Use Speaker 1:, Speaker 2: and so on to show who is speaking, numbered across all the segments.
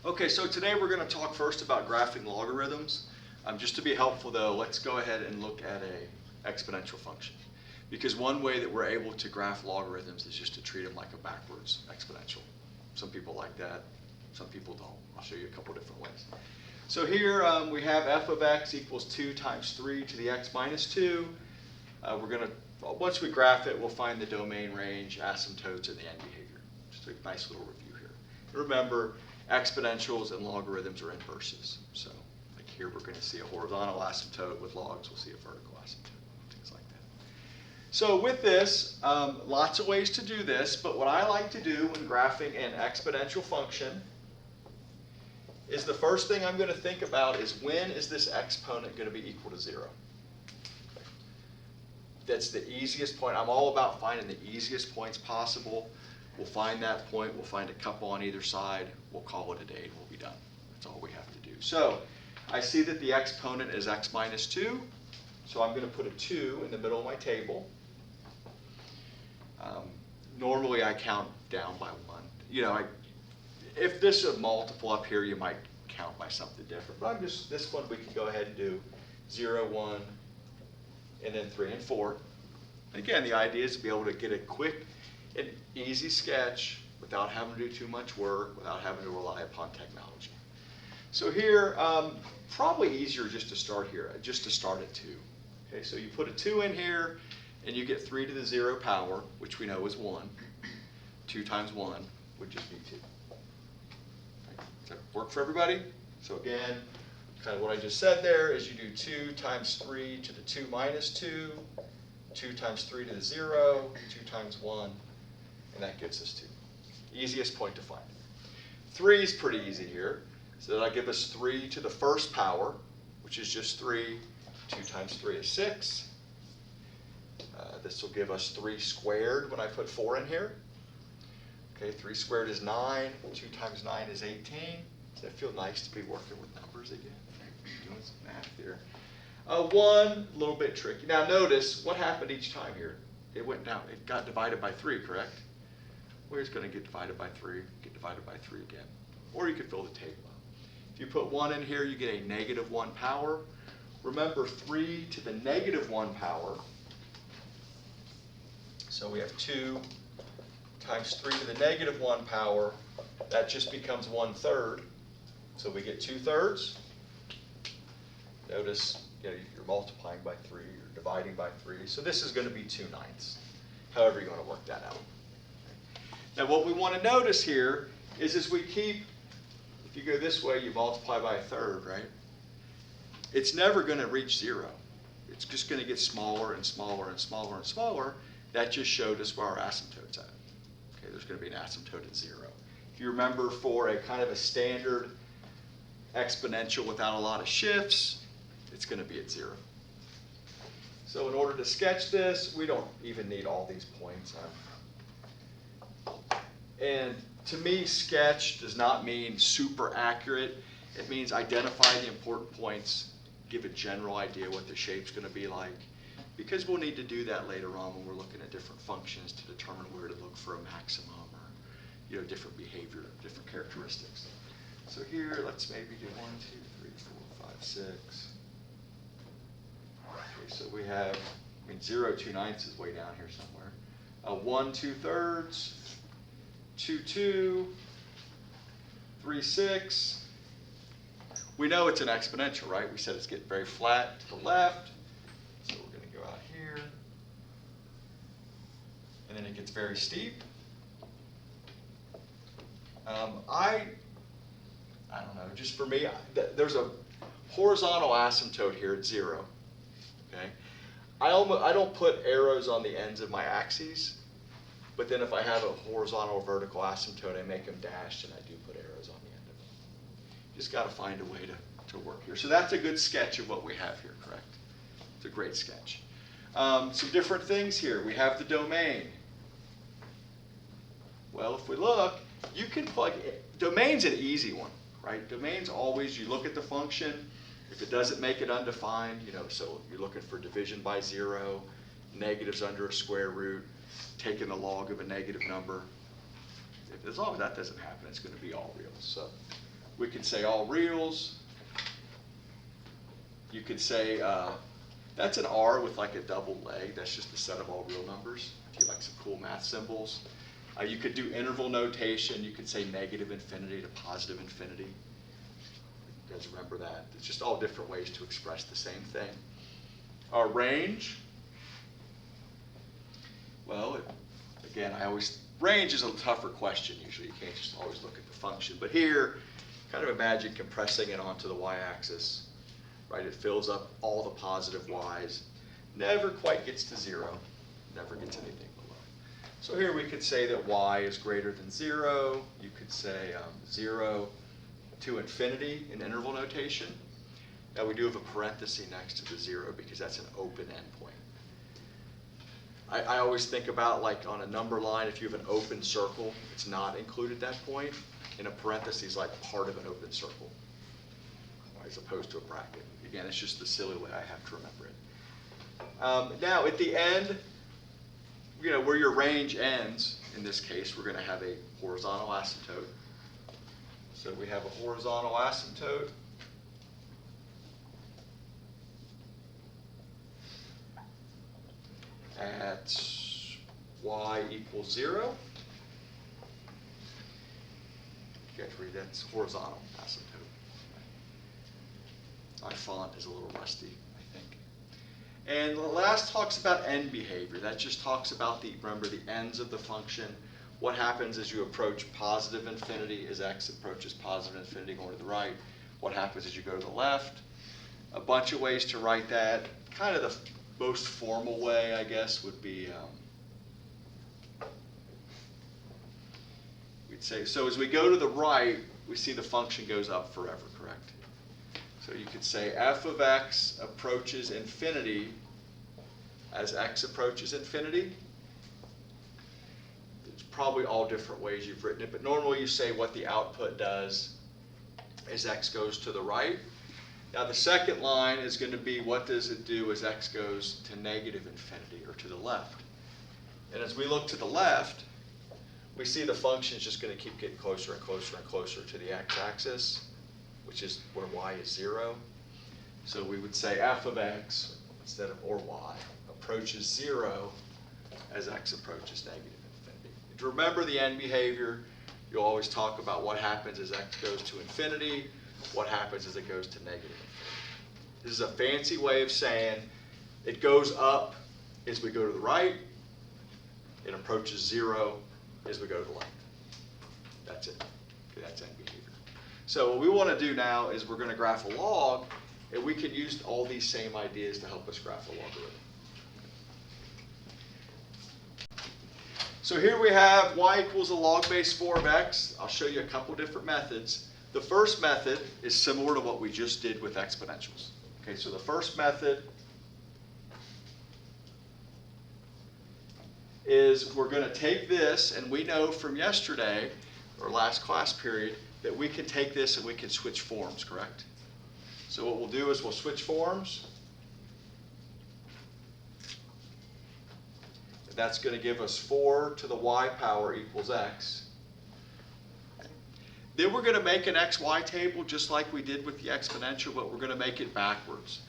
Speaker 1: Okay, so today we're going to talk first about graphing logarithms. Just to be helpful though, let's go ahead and look at a exponential function. Because one way that we're able to graph logarithms is just to treat them like a backwards exponential. Some people like that, some people don't. I'll show you a couple different ways. So here we have f of x equals 2 times 3 to the x minus 2. Once we graph it, we'll find the domain range, asymptotes, and the end behavior. Just a nice little review here. And remember, exponentials and logarithms are inverses. So like here we're going to see a horizontal asymptote. With logs, we'll see a vertical asymptote, things like that. So with this, lots of ways to do this, but what I like to do when graphing an exponential function is the first thing I'm going to think about is when is this exponent going to be equal to 0? That's the easiest point. I'm all about finding the easiest points possible. We'll find that point. We'll find a couple on either side. We'll call it a day and we'll be done. That's all we have to do. So I see that the exponent is x minus 2. So I'm going to put a 2 in the middle of my table. Normally I count down by 1. If this is a multiple up here, you might count by something different. But this one we can go ahead and do 0, 1, and then 3 and 4. And again, the idea is to be able to get a quick and easy sketch without having to do too much work, without having to rely upon technology. So here, probably easier just to start at 2. Okay, so you put a 2 in here, and you get 3 to the 0 power, which we know is 1. 2 times 1 would just be 2. Does that work for everybody? So again, kind of what I just said there is you do 2 times 3 to the 2 minus 2, 2 times 3 to the 0, 2 times 1, and that gets us 2. Easiest point to find. 3 is pretty easy here. So that'll give us 3 to the first power, which is just 3. 2 times 3 is 6. This will give us 3 squared when I put 4 in here. Okay, 3 squared is 9. 2 times 9 is 18. Does that feel nice to be working with numbers again? Doing some math here. 1, a little bit tricky. Now notice what happened each time here. It went down. It got divided by 3, correct? Where's going to get divided by 3? Get divided by 3 again. Or you could fill the table up. If you put 1 in here, you get a negative 1 power. Remember, 3 to the negative 1 power. So we have 2 times 3 to the negative 1 power. That just becomes 1/3. So we get 2/3. Notice you're multiplying by 3, you're dividing by 3. So this is going to be 2/9. However you're going to work that out. Now what we want to notice here is as we keep, if you go this way, you multiply by 1/3, right? It's never going to reach 0. It's just going to get smaller and smaller and smaller and smaller. That just showed us where our asymptote's at. Okay, there's going to be an asymptote at 0. If you remember, for a kind of a standard exponential without a lot of shifts, it's going to be at 0. So in order to sketch this, we don't even need all these points. And to me, sketch does not mean super accurate. It means identify the important points, give a general idea what the shape's going to be like, because we'll need to do that later on when we're looking at different functions to determine where to look for a maximum or different behavior, different characteristics. So here, let's maybe do 1, 2, 3, 4, 5, 6. Okay, so we have, 0, 2/9 is way down here somewhere. 1, 2/3, 2, 2, 3, 6. We know it's an exponential, right? We said it's getting very flat to the left. So we're going to go out here. And then it gets very steep. I don't know, just for me, there's a horizontal asymptote here at 0. Okay, I don't put arrows on the ends of my axes, but then if I have a horizontal or vertical asymptote, I make them dashed and I do put arrows on the end of them. Just got to find a way to work here. So that's a good sketch of what we have here, correct? It's a great sketch. Some different things here. We have the domain. Well, if we look, you can plug it. Domain's an easy one, right? Domain's always, you look at the function. If it doesn't make it undefined, so you're looking for division by 0, negatives under a square root, taking the log of a negative number. As long as that doesn't happen, it's going to be all real. So We could say all reals. You could say, that's an R with like a double leg. That's just the set of all real numbers. If you like some cool math symbols. You could do interval notation. You could say negative infinity to positive infinity. You guys remember that? It's just all different ways to express the same thing. Our range. Well, again, range is a tougher question usually. You can't just always look at the function. But here, kind of imagine compressing it onto the y-axis, right? It fills up all the positive y's, never quite gets to 0, never gets anything below. So here we could say that y is greater than 0. You could say 0 to infinity in interval notation. Now we do have a parenthesis next to the 0 because that's an open endpoint. I always think about, like, on a number line, if you have an open circle, it's not included at that point. In a parenthesis, like part of an open circle, as opposed to a bracket. Again, it's just the silly way I have to remember it. Now, at the end, where your range ends, in this case, we're going to have a horizontal asymptote. So we have a horizontal asymptote. At y equals 0. You guys read that's horizontal asymptote. My font is a little rusty, I think. And the last talks about end behavior. That just talks about remember the ends of the function. What happens as you approach positive infinity as x approaches positive infinity going to the right. What happens as you go to the left. A bunch of ways to write that. Kind of the most formal way, I guess, would be, we'd say, so as we go to the right, we see the function goes up forever, correct? So you could say f of x approaches infinity as x approaches infinity. It's probably all different ways you've written it, but normally you say what the output does as x goes to the right. Now the second line is going to be what does it do as x goes to negative infinity or to the left. And as we look to the left, we see the function is just going to keep getting closer and closer and closer to the x-axis, which is where y is 0. So we would say f of x, instead of or y, approaches 0 as x approaches negative infinity. To remember the end behavior, you'll always talk about what happens as x goes to infinity, what happens as it goes to negative infinity. This is a fancy way of saying it goes up as we go to the right, it approaches 0 as we go to the left. That's it. Okay, that's end behavior. So what we want to do now is we're going to graph a log, and we can use all these same ideas to help us graph a logarithm. So here we have y equals a log base 4 of x. I'll show you a couple different methods. The first method is similar to what we just did with exponentials. Okay, so the first method is we're going to take this, and we know from yesterday, or last class period, that we can take this and we can switch forms, correct? So what we'll do is we'll switch forms. That's going to give us 4 to the y power equals x. Then we're going to make an xy table just like we did with the exponential, but we're going to make it backwards.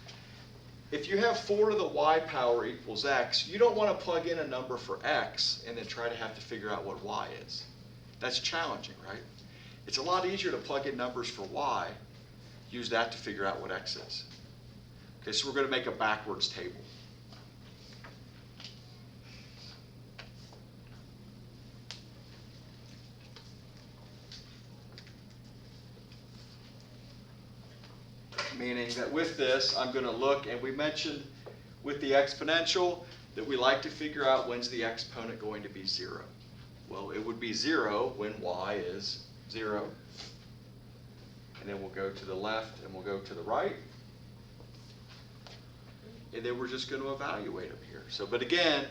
Speaker 1: If you have 4 to the y power equals x, you don't want to plug in a number for x and then try to have to figure out what y is. That's challenging, right? It's a lot easier to plug in numbers for y, use that to figure out what x is. Okay, so we're going to make a backwards table. Meaning that with this, I'm going to look, and we mentioned with the exponential that we like to figure out when's the exponent going to be 0. Well, it would be 0 when y is 0. And then we'll go to the left and we'll go to the right. And then we're just going to evaluate them here. So, but again,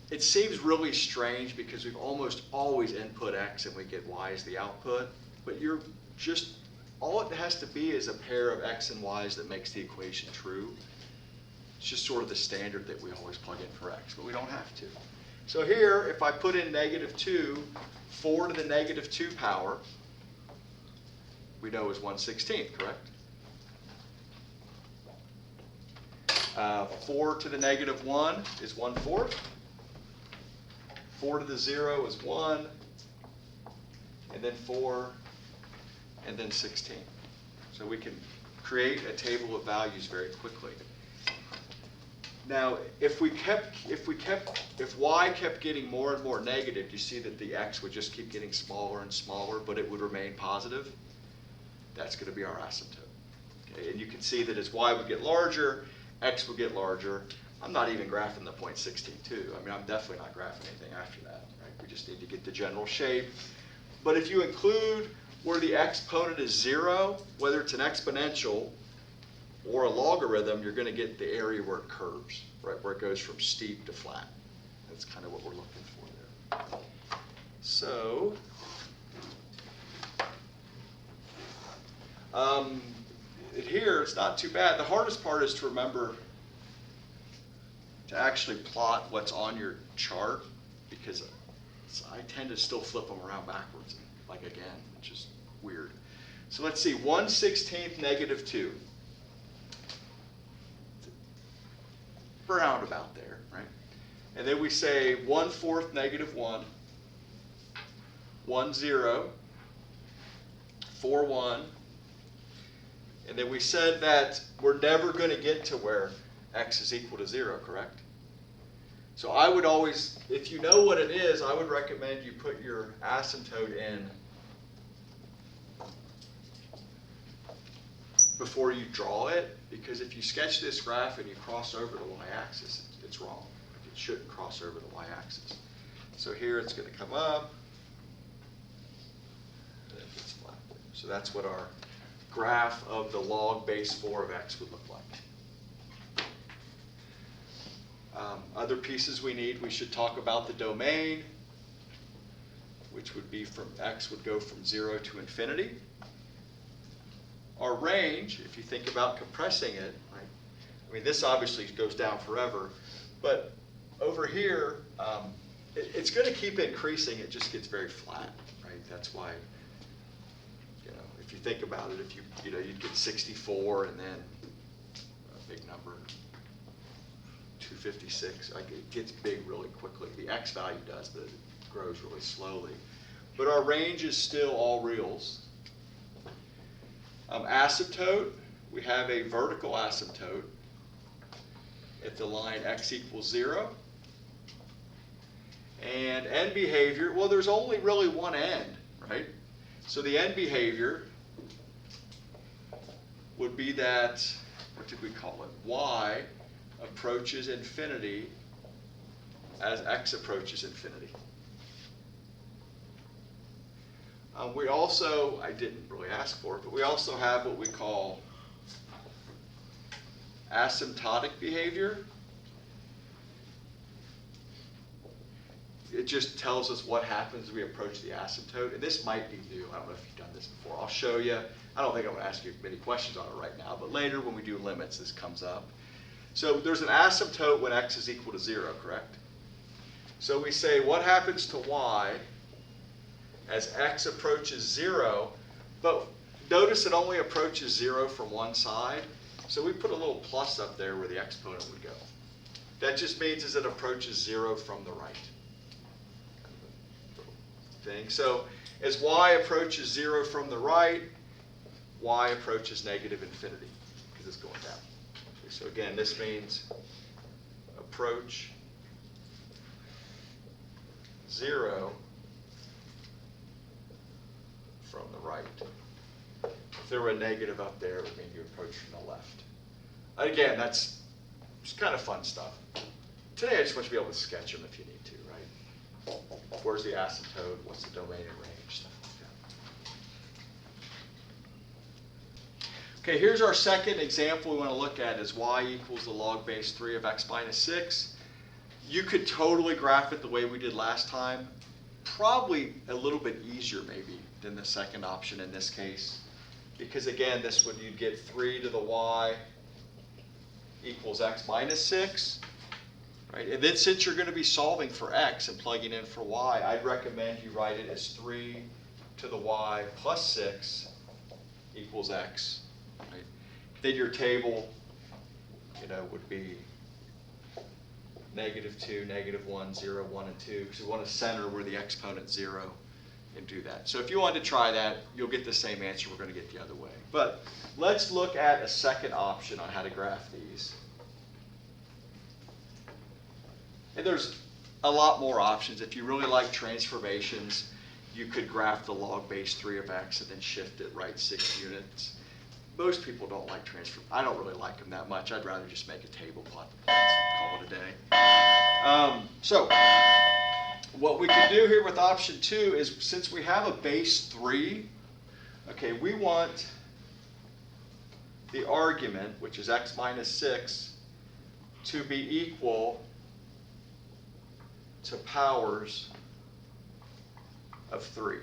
Speaker 1: it seems really strange because we've almost always input x and we get y as the output. But you're just all it has to be is a pair of x and y's that makes the equation true. It's just sort of the standard that we always plug in for x, but we don't have to. So here, if I put in -2, 4 to the -2 power, we know is 1/16, correct? 4 to the negative 1 is 1/4. 4 to the 0 is 1. And then 4, and then 16. So we can create a table of values very quickly. Now, if y kept getting more and more negative, you see that the x would just keep getting smaller and smaller, but it would remain positive. That's going to be our asymptote. Okay? And you can see that as y would get larger, x would get larger. I'm not even graphing the point 16.2. I mean, I'm definitely not graphing anything after that. Right? We just need to get the general shape. But if you include where the exponent is 0, whether it's an exponential or a logarithm, you're going to get the area where it curves, right, where it goes from steep to flat. That's kind of what we're looking for there. So, here it's not too bad. The hardest part is to remember to actually plot what's on your chart, because I tend to still flip them around backwards, like again, which is weird. So let's see, 1/16 negative 2. Roundabout there, right? And then we say 1/4 negative 1, 1, 0, 4, 1. And then we said that we're never going to get to where x is equal to 0, correct? So I would always, if you know what it is, I would recommend you put your asymptote in before you draw it, because if you sketch this graph and you cross over the y-axis, it's wrong. It shouldn't cross over the y-axis. So here it's going to come up, and then it gets flat there. So that's what our graph of the log base 4 of x would look like. Other pieces we need, we should talk about the domain, which would be from x would go from 0 to infinity. Our range, if you think about compressing it, right? I mean, this obviously goes down forever, but over here, it's going to keep increasing. It just gets very flat, right? That's why, if you think about it, if you'd get 64 and then a big number, 256. Like, it gets big really quickly. The x value does, but it grows really slowly. But our range is still all reals. Asymptote, we have a vertical asymptote at the line x equals 0. And end behavior, well, there's only really one end, right? So the end behavior would be that, what did we call it? Y approaches infinity as x approaches infinity. We also, I didn't really ask for it, but we also have what we call asymptotic behavior. It just tells us what happens as we approach the asymptote. And this might be new. I don't know if you've done this before. I'll show you. I don't think I'm going to ask you many questions on it right now, but later when we do limits, this comes up. So there's an asymptote when x is equal to 0, correct? So we say what happens to y as x approaches 0, but notice it only approaches 0 from one side. So we put a little plus up there where the exponent would go. That just means as it approaches 0 from the right. So as y approaches 0 from the right, y approaches negative infinity because it's going down. Okay, so again, this means approach 0 from the right. If there were a negative up there, it would mean you approach from the left. Again, that's just kind of fun stuff. Today I just want you to be able to sketch them if you need to, right? Where's the asymptote? What's the domain and range? Stuff like that. Okay, here's our second example we want to look at is y equals the log base 3 of x minus 6. You could totally graph it the way we did last time. Probably a little bit easier maybe than the second option in this case. Because again, this would, you'd get 3 to the y equals x minus 6. Right? And then since you're going to be solving for x and plugging in for y, I'd recommend you write it as 3 to the y plus 6 equals x. Right? Then your table, would be -2, -1, 0, 1, and 2, because we want to center where the exponent's 0 and do that. So if you want to try that, you'll get the same answer we're going to get the other way. But let's look at a second option on how to graph these. And there's a lot more options. If you really like transformations, you could graph the log base 3 of x and then shift it right 6 units. Most people don't like transform. I don't really like them that much. I'd rather just make a table, plot the points, and call it a day. So what we can do here with option 2 is, since we have a base 3, okay, we want the argument, which is x minus 6, to be equal to powers of 3.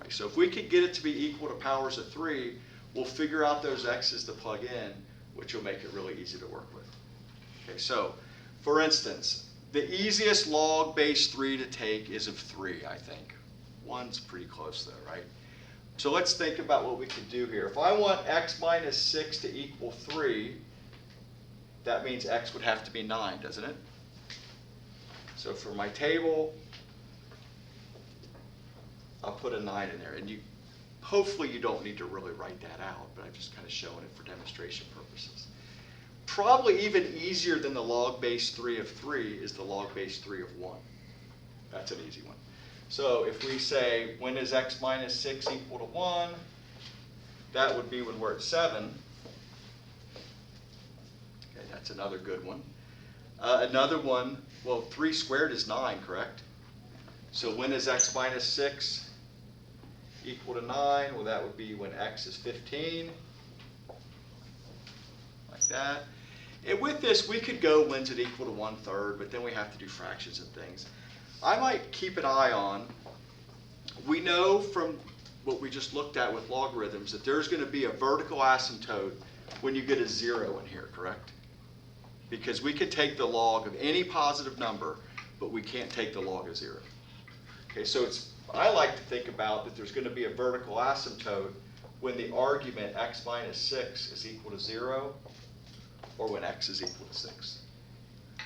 Speaker 1: Right, so if we could get it to be equal to powers of 3, we'll figure out those x's to plug in, which will make it really easy to work with. Okay, so for instance, the easiest log base 3 to take is of 3, I think. 1's pretty close though, right? So let's think about what we can do here. If I want x minus 6 to equal 3, that means x would have to be 9, doesn't it? So for my table, I'll put a 9 in there. And hopefully you don't need to really write that out, but I'm just kind of showing it for demonstration purposes. Probably even easier than the log base 3 of 3 is the log base 3 of 1. That's an easy one. So if we say, when is x minus 6 equal to 1? That would be when we're at 7. Okay, that's another good one. Another one, well, 3 squared is 9, correct? So when is x minus 6 equal to 9? Well, that would be when x is 15. Like that. And with this, we could go when's it equal to 1/3, but then we have to do fractions and things. I might keep an eye on, we know from what we just looked at with logarithms that there's going to be a vertical asymptote when you get a 0 in here, correct? Because we could take the log of any positive number, but we can't take the log of 0. Okay, so I like to think about that there's going to be a vertical asymptote when the argument x minus 6 is equal to 0, or when x is equal to 6.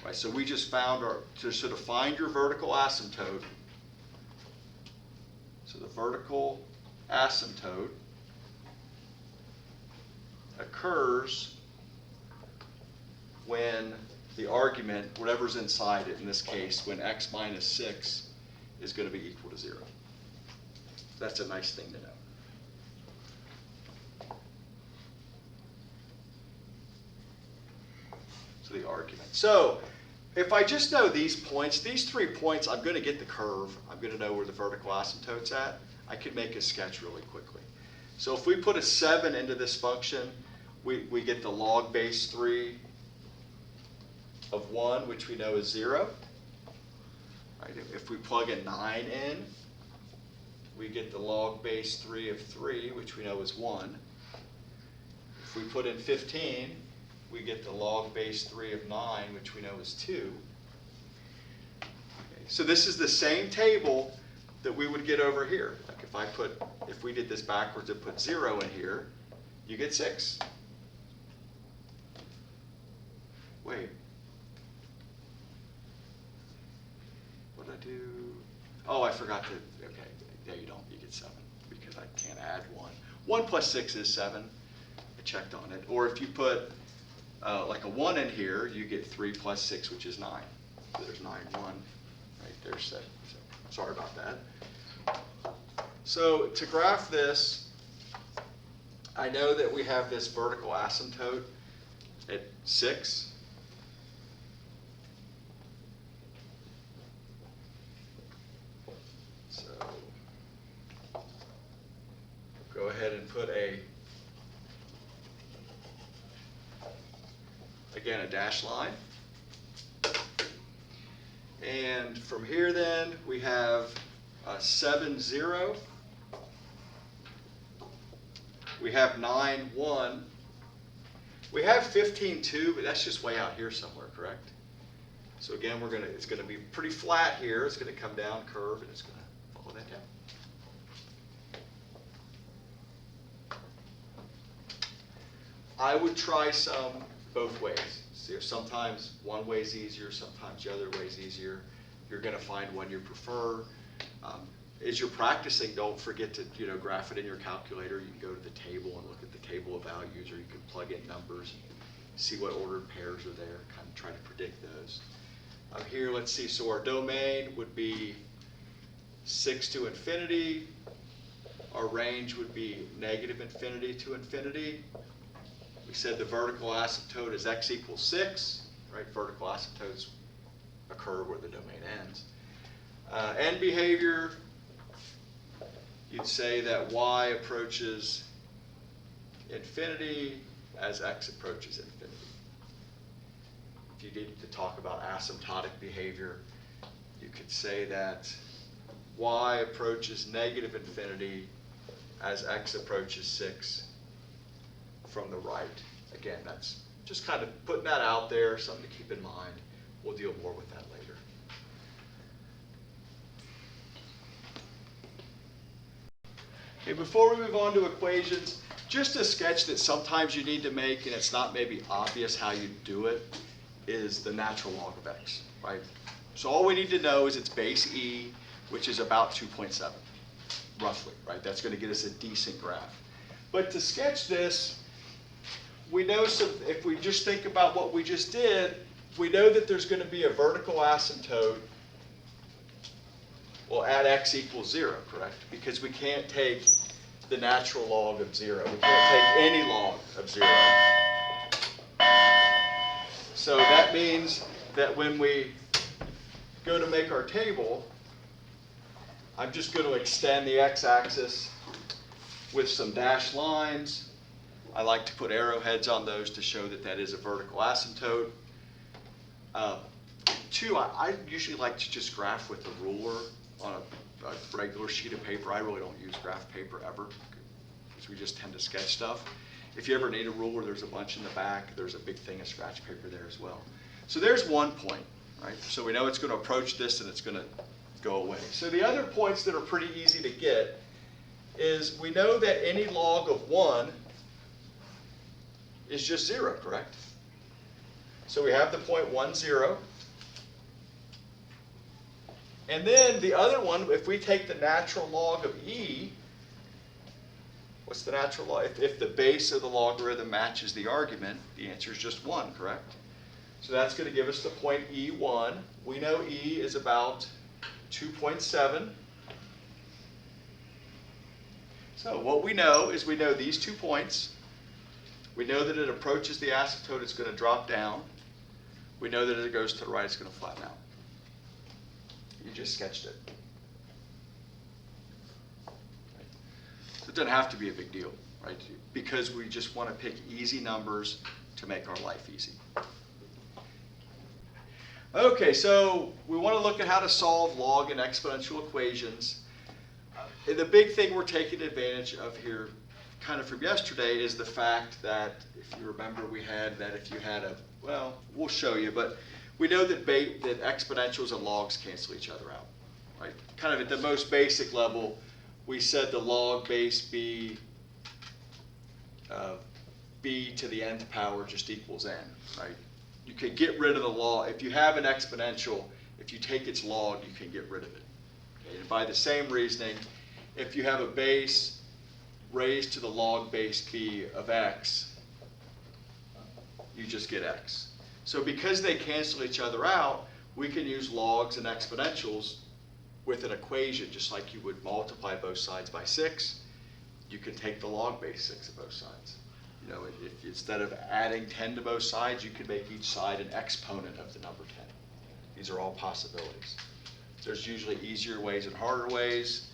Speaker 1: Right, so we just found to sort of find your vertical asymptote. So the vertical asymptote occurs when the argument, whatever's inside it, in this case, when x minus 6 is going to be equal to 0. That's a nice thing to know. So the argument. So if I just know these points, these 3 points, I'm going to get the curve. I'm going to know where the vertical asymptote's at. I can make a sketch really quickly. So if we put a 7 into this function, we get the log base 3 of 1, which we know is 0. Right? If we plug a 9 in, we get the log base 3 of 3, which we know is 1. If we put in 15, we get the log base 3 of 9, which we know is 2. Okay, so this is the same table that we would get over here. Like if we did this backwards and put 0 in here, you get 6. Wait. What did I do? Oh, I forgot to, okay, there you don't, you get 7, because I can't add 1. 1 plus 6 is 7. I checked on it. Or if you put like a 1 in here, you get 3 plus 6, which is 9. So there's 9, 1. Right there's 7. So sorry about that. So to graph this, I know that we have this vertical asymptote at 6. So go ahead and put again, a dashed line. And from here then, we have 7, 0. We have 9, 1. We have 15, 2, but that's just way out here somewhere, correct? So again, it's going to be pretty flat here. It's going to come down, curve, and it's going to follow that down. I would try some both ways. So sometimes one way's easier, sometimes the other way's easier. You're going to find one you prefer. As you're practicing, don't forget to graph it in your calculator. You can go to the table and look at the table of values, or you can plug in numbers and see what ordered pairs are there, kind of try to predict those. Here, let's see, so our domain would be 6 to infinity. Our range would be negative infinity to infinity. We said the vertical asymptote is x equals 6, right? Vertical asymptotes occur where the domain ends. End behavior, you'd say that y approaches infinity as x approaches infinity. If you need to talk about asymptotic behavior, you could say that y approaches negative infinity as x approaches 6 from the right. Again, that's just kind of putting that out there, something to keep in mind. We'll deal more with that later. Okay, before we move on to equations, just a sketch that sometimes you need to make, and it's not maybe obvious how you do it, is the natural log of x, right? So all we need to know is its base e, which is about 2.7, roughly, right? That's going to get us a decent graph. But to sketch this, we know if we just think about what we just did, we know that there's going to be a vertical asymptote, well, at x equals 0, correct? Because we can't take the natural log of 0. We can't take any log of 0. So that means that when we go to make our table, I'm just going to extend the x-axis with some dashed lines. I like to put arrowheads on those to show that that is a vertical asymptote. Two, I usually like to just graph with a ruler on a regular sheet of paper. I really don't use graph paper ever, because we just tend to sketch stuff. If you ever need a ruler, there's a bunch in the back. There's a big thing of scratch paper there as well. So there's one point, right? So we know it's going to approach this and it's going to go away. So the other points that are pretty easy to get is we know that any log of 1 is just 0, correct? So we have the point 1, 0. And then the other one, if we take the natural log of e, what's the natural log? If the base of the logarithm matches the argument, the answer is just 1, correct? So that's going to give us the point e1. We know e is about 2.7. So what we know is we know these 2 points. We know that it approaches the asymptote, it's going to drop down. We know that as it goes to the right, it's going to flatten out. You just sketched it. Right. So it doesn't have to be a big deal, right? Because we just want to pick easy numbers to make our life easy. Okay, so we want to look at how to solve log and exponential equations. And the big thing we're taking advantage of here, kind of from yesterday, is the fact that, if you remember, we had that if you had a, well, we'll show you, but we know that exponentials and logs cancel each other out, right? Kind of at the most basic level, we said the log base b to the nth power just equals n, right? You can get rid of the log. If you have an exponential, if you take its log, you can get rid of it. Okay? And by the same reasoning, if you have a base raised to the log base b of x, you just get x. So because they cancel each other out, we can use logs and exponentials with an equation, just like you would multiply both sides by 6. You can take the log base 6 of both sides. You know, if instead of adding 10 to both sides, you could make each side an exponent of the number 10. These are all possibilities. There's usually easier ways and harder ways.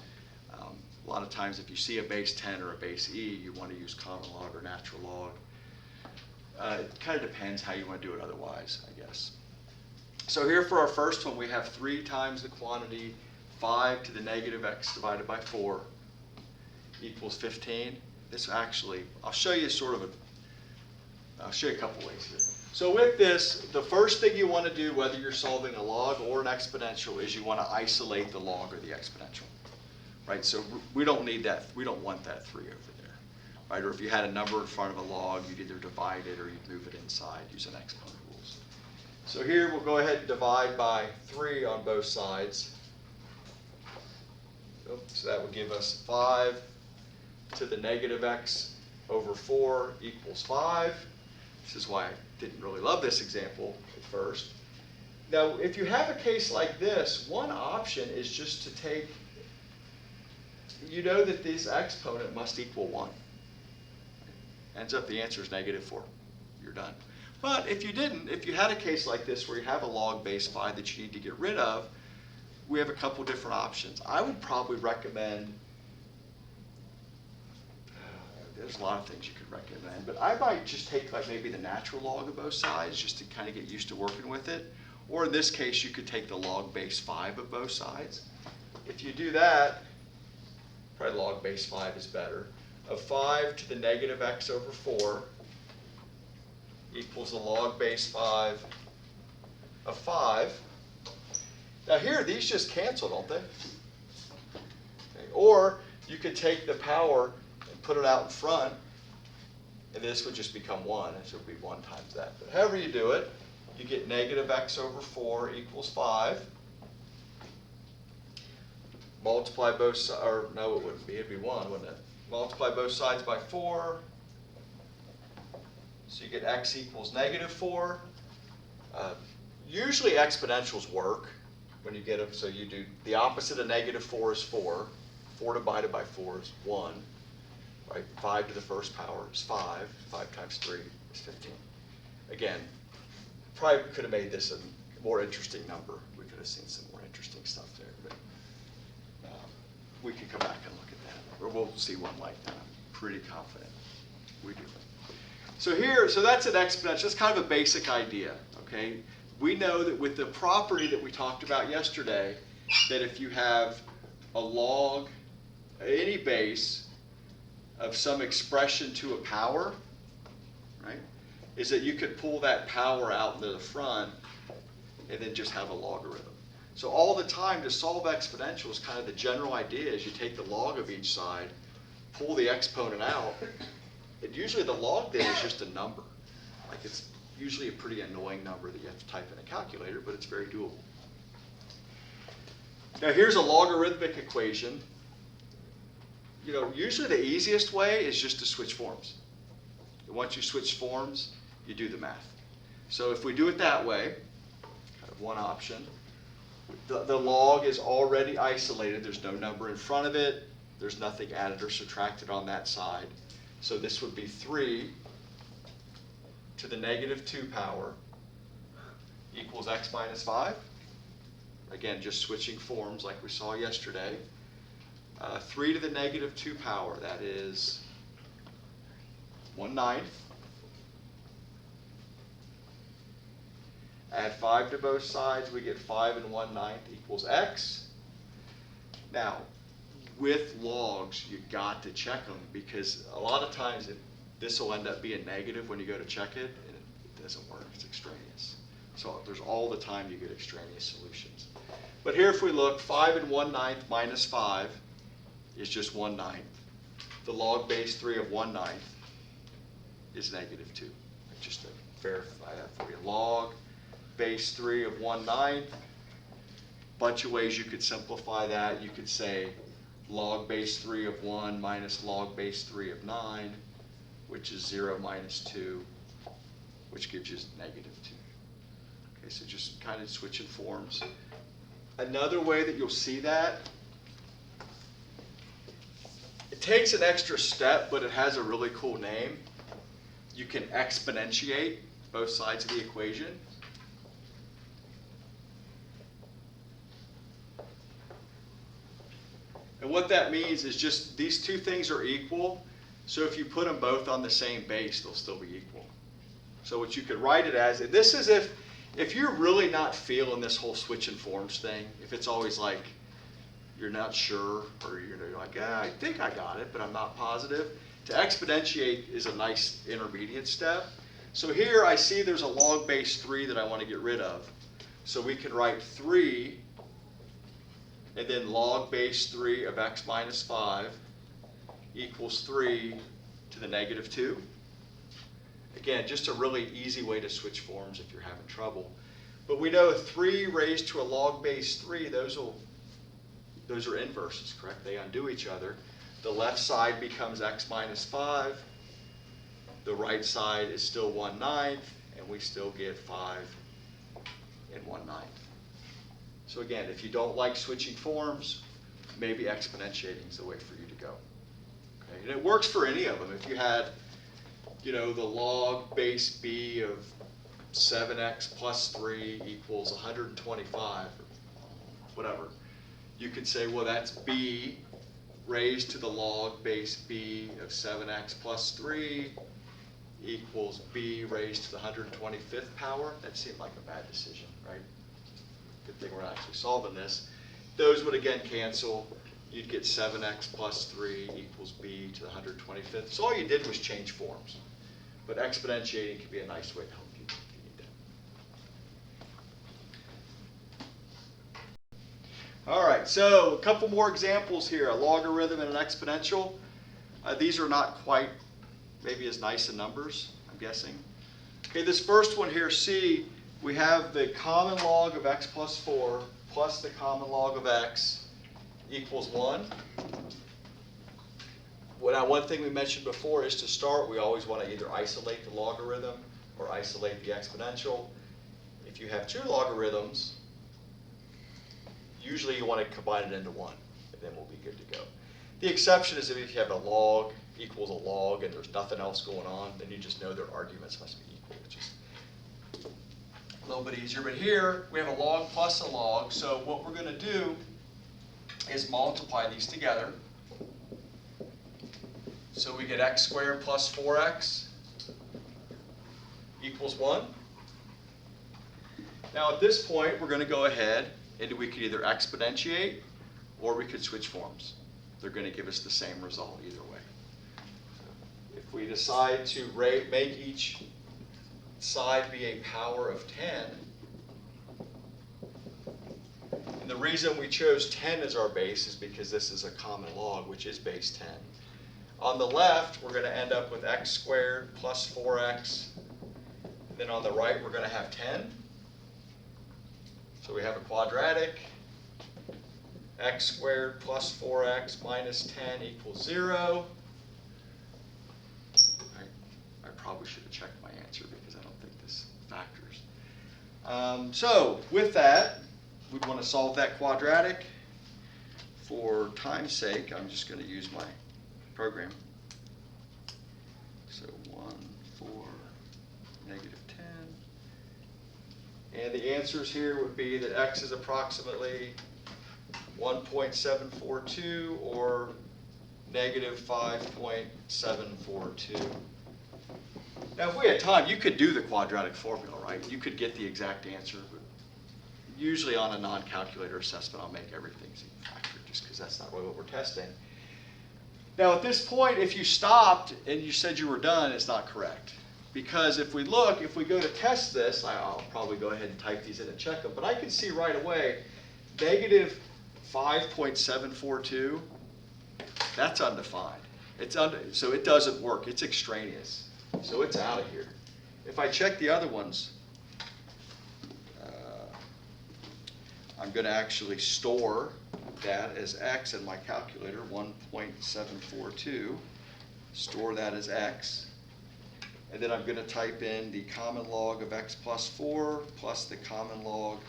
Speaker 1: A lot of times if you see a base 10 or a base e, you want to use common log or natural log. It kind of depends how you want to do it otherwise, I guess. So here for our first one, we have 3 times the quantity 5 to the negative x divided by 4 equals 15. This actually, I'll show you I'll show you a couple ways here. So with this, the first thing you want to do, whether you're solving a log or an exponential, is you want to isolate the log or the exponential, right? So we don't need that, we don't want that 3 over there, right? Or if you had a number in front of a log, you'd either divide it or you'd move it inside using exponent rules. So here we'll go ahead and divide by 3 on both sides. So that would give us 5 to the negative x over 4 equals 5. This is why I didn't really love this example at first. Now, if you have a case like this, one option is just to take, you know that this exponent must equal 1. Ends up the answer is -4. You're done. But if you didn't, if you had a case like this where you have a log base 5 that you need to get rid of, we have a couple different options. I would probably recommend, there's a lot of things you could recommend, but I might just take like maybe the natural log of both sides just to kind of get used to working with it. Or in this case, you could take the log base 5 of both sides. If you do that, probably log base 5 is better. Of 5 to the negative x over 4 equals the log base 5 of 5. Now here, these just cancel, don't they? Okay. Or you could take the power and put it out in front, and this would just become 1, and so it would be 1 times that. But however you do it, you get negative x over 4 equals 5. Multiply both sides, or no, it wouldn't be, it'd be 1, wouldn't it? Multiply both sides by 4. So you get x equals -4. Usually exponentials work when you get them, so you do the opposite of -4 is 4. 4 divided by 4 is 1. Right? 5 to the first power is 5. 5 times 3 is 15. Again, probably could have made this a more interesting number. We could have seen some more interesting stuff there, but we can come back and look at that, or we'll see one like that. I'm pretty confident we do. So here, so that's an exponential. That's kind of a basic idea, okay? We know that with the property that we talked about yesterday, that if you have a log, any base of some expression to a power, right, is that you could pull that power out into the front and then just have a logarithm. So all the time to solve exponentials, kind of the general idea is you take the log of each side, pull the exponent out, and usually the log then is just a number. Like it's usually a pretty annoying number that you have to type in a calculator, but it's very doable. Now here's a logarithmic equation. You know, usually the easiest way is just to switch forms. And once you switch forms, you do the math. So if we do it that way, kind of one option, the log is already isolated. There's no number in front of it. There's nothing added or subtracted on that side. So this would be 3 to the -2 power equals x minus 5. Again, just switching forms like we saw yesterday. 3 to the -2 power, that is 1/9. Add 5 to both sides, we get 5 and 1/9 equals x. Now, with logs, you got to check them because a lot of times this will end up being negative when you go to check it, and it doesn't work, it's extraneous. So there's all the time you get extraneous solutions. But here if we look, 5 and 1/9 minus 5 is just 1/9. The log base 3 of 1/9 is -2. Just to verify that for you. Log base 3 of 1/9. Bunch of ways you could simplify that. You could say log base 3 of 1 minus log base 3 of 9, which is 0 minus 2, which gives you -2. Okay, so just kind of switching forms. Another way that you'll see that, it takes an extra step, but it has a really cool name. You can exponentiate both sides of the equation. And what that means is just these two things are equal, so if you put them both on the same base, they'll still be equal. So what you could write it as, and this is if you're really not feeling this whole switching forms thing, if it's always like you're not sure, or you're like, I think I got it, but I'm not positive, to exponentiate is a nice intermediate step. So here I see there's a log base 3 that I want to get rid of. So we can write 3 and then log base 3 of x minus 5 equals 3 to the -2. Again, just a really easy way to switch forms if you're having trouble. But we know 3 raised to a log base 3, those are inverses, correct? They undo each other. The left side becomes x minus 5. The right side is still 1/9, and we still get 5 and 1/9. So again, if you don't like switching forms, maybe exponentiating is the way for you to go. Okay? And it works for any of them. If you had, the log base b of 7x plus 3 equals 125, or whatever, you could say, well, that's b raised to the log base b of 7x plus 3 equals b raised to the 125th power. That seemed like a bad decision, right? Good thing we're not actually solving this. Those would again cancel. You'd get 7x plus 3 equals b to the 125th. So all you did was change forms. But exponentiating can be a nice way to help you if you need that. All right, so a couple more examples here, a logarithm and an exponential. These are not quite maybe as nice in numbers, I'm guessing. Okay, this first one here, C, we have the common log of x plus 4 plus the common log of x equals 1. Well, now, one thing we mentioned before is to start, we always want to either isolate the logarithm or isolate the exponential. If you have 2 logarithms, usually you want to combine it into one, and then we'll be good to go. The exception is if you have a log equals a log and there's nothing else going on, then you just know their arguments must be equal, which is a little bit easier. But here, we have a log plus a log, so what we're going to do is multiply these together. So we get x squared plus 4x equals 1. Now at this point, we're going to go ahead and we could either exponentiate or we could switch forms. They're going to give us the same result either way. If we decide to make each side be a power of 10, and the reason we chose 10 as our base is because this is a common log, which is base 10. On the left, we're going to end up with x squared plus 4x. And then on the right, we're going to have 10. So we have a quadratic. X squared plus 4x minus 10 equals 0. I probably should have checked my answer because I don't think this factors. So with that, we want to solve that quadratic. For time's sake, I'm just going to use my program. So 1, 4, -10. And the answers here would be that x is approximately 1.742 or -5.742. Now if we had time, you could do the quadratic formula, right? You could get the exact answer. But usually on a non-calculator assessment, I'll make everything z factor just because that's not really what we're testing. Now at this point, if you stopped and you said you were done, it's not correct. Because if we go to test this, I'll probably go ahead and type these in and check them, but I can see right away, -5.742, that's undefined. So it doesn't work, it's extraneous. So it's out of here. If I check the other ones, I'm going to actually store that as x in my calculator, 1.742. Store that as x. And then I'm going to type in the common log of x plus 4 plus the common log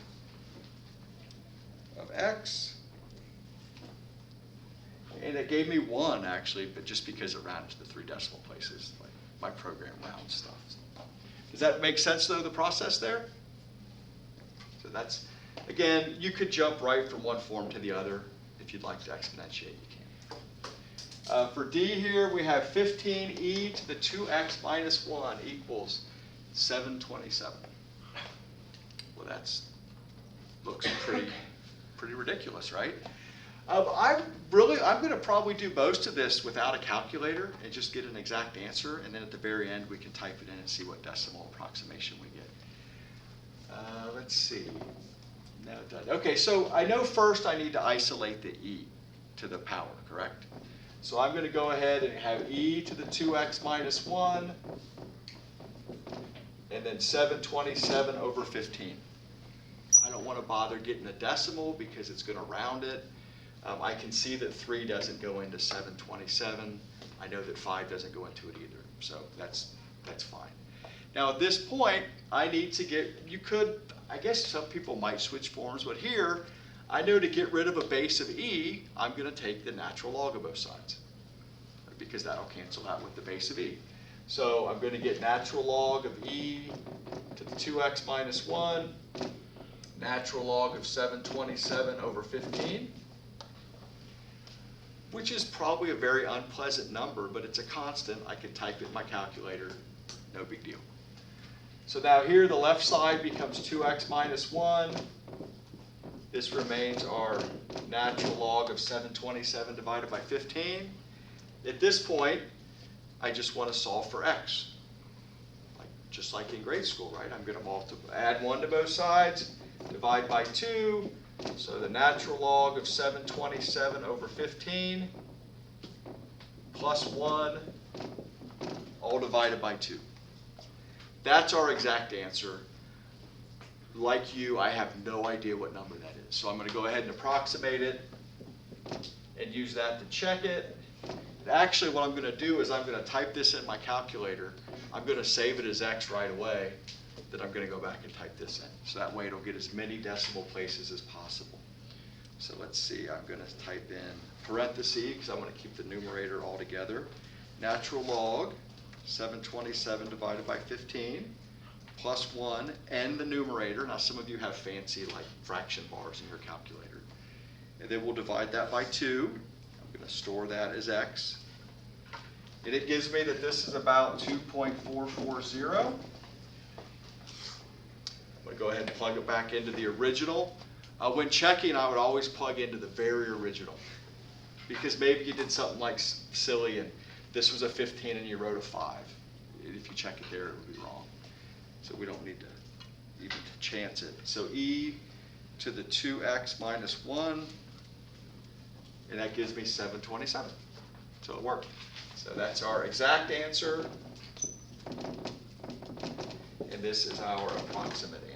Speaker 1: of x. And it gave me 1 actually, but just because it rounded to the 3 decimal places. Like my program rounds stuff. Does that make sense though, the process there? So that's, again, you could jump right from one form to the other. If you'd like to exponentiate, you can. For D here, we have 15e to the 2x minus 1 equals 727. Well, looks pretty ridiculous, right? I'm going to probably do most of this without a calculator and just get an exact answer, and then at the very end we can type it in and see what decimal approximation we get. Let's see. No, done. Okay, so I know first I need to isolate the e to the power, correct? So I'm going to go ahead and have e to the 2x minus 1, and then 727 over 15. I don't want to bother getting a decimal because it's going to round it. I can see that 3 doesn't go into 727. I know that 5 doesn't go into it either, so that's fine. Now at this point, I need to get, I guess some people might switch forms, but here, I know to get rid of a base of e, I'm going to take the natural log of both sides, because that'll cancel out with the base of e. So I'm going to get natural log of e to the 2x minus 1, natural log of 727 over 15, which is probably a very unpleasant number, but it's a constant. I can type it in my calculator, no big deal. So now here the left side becomes 2x minus 1. This remains our natural log of 727 divided by 15. At this point, I just want to solve for x. Just like in grade school, right? I'm going to add 1 to both sides, divide by 2. So the natural log of 727 over 15 plus 1, all divided by 2. That's our exact answer. Like you, I have no idea what number that is. So I'm going to go ahead and approximate it and use that to check it. And actually, what I'm going to do is I'm going to type this in my calculator. I'm going to save it as x right away. Then I'm going to go back and type this in. So that way it'll get as many decimal places as possible. So let's see, I'm going to type in parentheses because I want to keep the numerator all together. Natural log 727 divided by 15 plus 1 and the numerator. Now some of you have fancy like fraction bars in your calculator. And then we'll divide that by 2. I'm going to store that as x. And it gives me that this is about 2.440. I'm going to go ahead and plug it back into the original. When checking, I would always plug into the very original. Because maybe you did something like silly and this was a 15 and you wrote a 5. If you check it there, it would be wrong. So we don't need to even chance it. So e to the 2x minus 1, and that gives me 727. So it worked. So that's our exact answer, and this is our approximate answer.